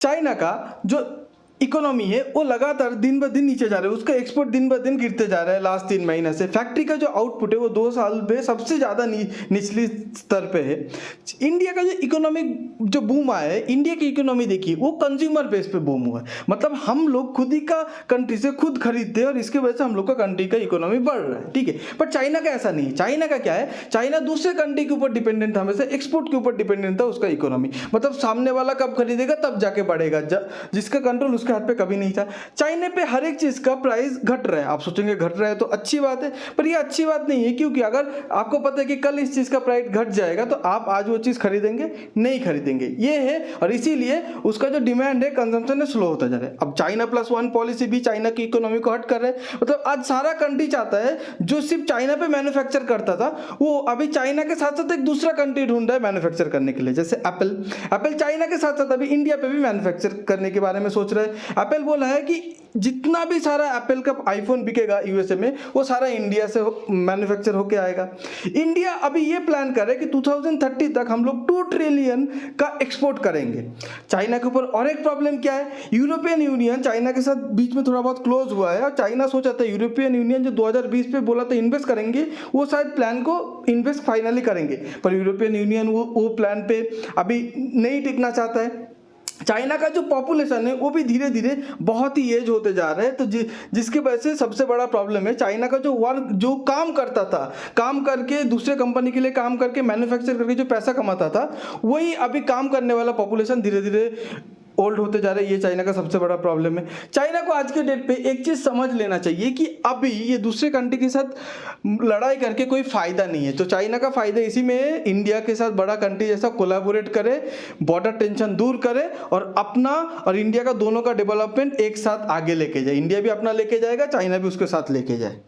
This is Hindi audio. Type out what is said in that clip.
चाइना का जो इकोनॉमी है वो लगातार दिन ब दिन नीचे जा रहा है, उसका एक्सपोर्ट दिन ब दिन गिरते जा रहा है लास्ट 3 महीने से। फैक्ट्री का जो आउटपुट है वो 2 साल में सबसे ज़्यादा निचली स्तर पे है। इंडिया का जो इकोनॉमिक जो बूम आया है, इंडिया की इकोनॉमी देखिए वो कंज्यूमर बेस पे बूम हुआ है, मतलब हम लोग खुद ही का कंट्री से खुद खरीदते हैं और इसके वजह से हम लोग का कंट्री का इकोनॉमी बढ़ रहा है, ठीक है। पर चाइना का ऐसा नहीं है। चाइना का क्या है, चाइना दूसरे कंट्री के ऊपर डिपेंडेंट था, हमेशा एक्सपोर्ट के ऊपर डिपेंडेंट था उसका इकोनॉमी, मतलब सामने वाला कब खरीदेगा तब जाके बढ़ेगा, जिसका कंट्रोल उसके हाथ पे कभी नहीं था। चाइना पे हर एक चीज का प्राइस घट रहा है। आप सोचेंगे घट रहा है तो अच्छी बात है, पर ये अच्छी बात नहीं है, क्योंकि अगर आपको पता है कि कल इस चीज का प्राइस घट जाएगा तो आप आज वो चीज खरीदेंगे नहीं खरीदेंगे, ये है। और इसीलिए उसका जो डिमांड है, कंजम्पशन है, स्लो होता जा रहा है। अब चाइना प्लस वन पॉलिसी भी चाइना की इकोनॉमी को हट कर रहा है, मतलब आज सारा कंट्री चाहता है जो सिर्फ चाइना पे मैन्युफैक्चर करता था वो अभी चाइना के साथ साथ एक दूसरा कंट्री ढूंढ रहा है मैन्युफैक्चर करने के लिए। जैसे एप्पल चाइना के साथ साथ अभी इंडिया पे भी मैन्युफैक्चर करने के बारे में सोच रहा है। एप्पल बोला है कि जितना भी सारा एप्पल का आईफोन बिकेगा यूएसए में वो सारा इंडिया से मैन्युफैक्चर होके आएगा। इंडिया अभी ये प्लान कर रहा है कि 2030 तक हम लोग 2 ट्रिलियन का एक्सपोर्ट करेंगे चाइना के ऊपर। और एक प्रॉब्लम क्या है, यूरोपियन यूनियन चाइना के साथ बीच में थोड़ा बहुत क्लोज हुआ है और चाइना सोचा था यूरोपियन यूनियन जो 2020 पे बोला था इन्वेस्ट करेंगे, वो शायद प्लान को इन्वेस्ट फाइनली करेंगे, पर यूरोपियन यूनियन वो प्लान पे अभी नहीं टिकना चाहता है। चाइना का जो पॉपुलेशन है वो भी धीरे धीरे बहुत ही एज होते जा रहे हैं, तो जिसकी वजह से सबसे बड़ा प्रॉब्लम है चाइना का जो काम करता था, काम करके दूसरे कंपनी के लिए काम करके मैन्युफैक्चर करके जो पैसा कमाता था, वही अभी काम करने वाला पॉपुलेशन धीरे धीरे ओल्ड होते जा रहे हैं। ये चाइना का सबसे बड़ा प्रॉब्लम है। चाइना को आज के डेट पे एक चीज समझ लेना चाहिए कि अभी ये दूसरे कंट्री के साथ लड़ाई करके कोई फायदा नहीं है। तो चाइना का फायदा इसी में है, इंडिया के साथ बड़ा कंट्री जैसा कोलैबोरेट करे, बॉर्डर टेंशन दूर करे और अपना और इंडिया का दोनों का डेवलपमेंट एक साथ आगे लेके जाए। इंडिया भी अपना लेके जाएगा, चाइना भी उसके साथ लेके जाए।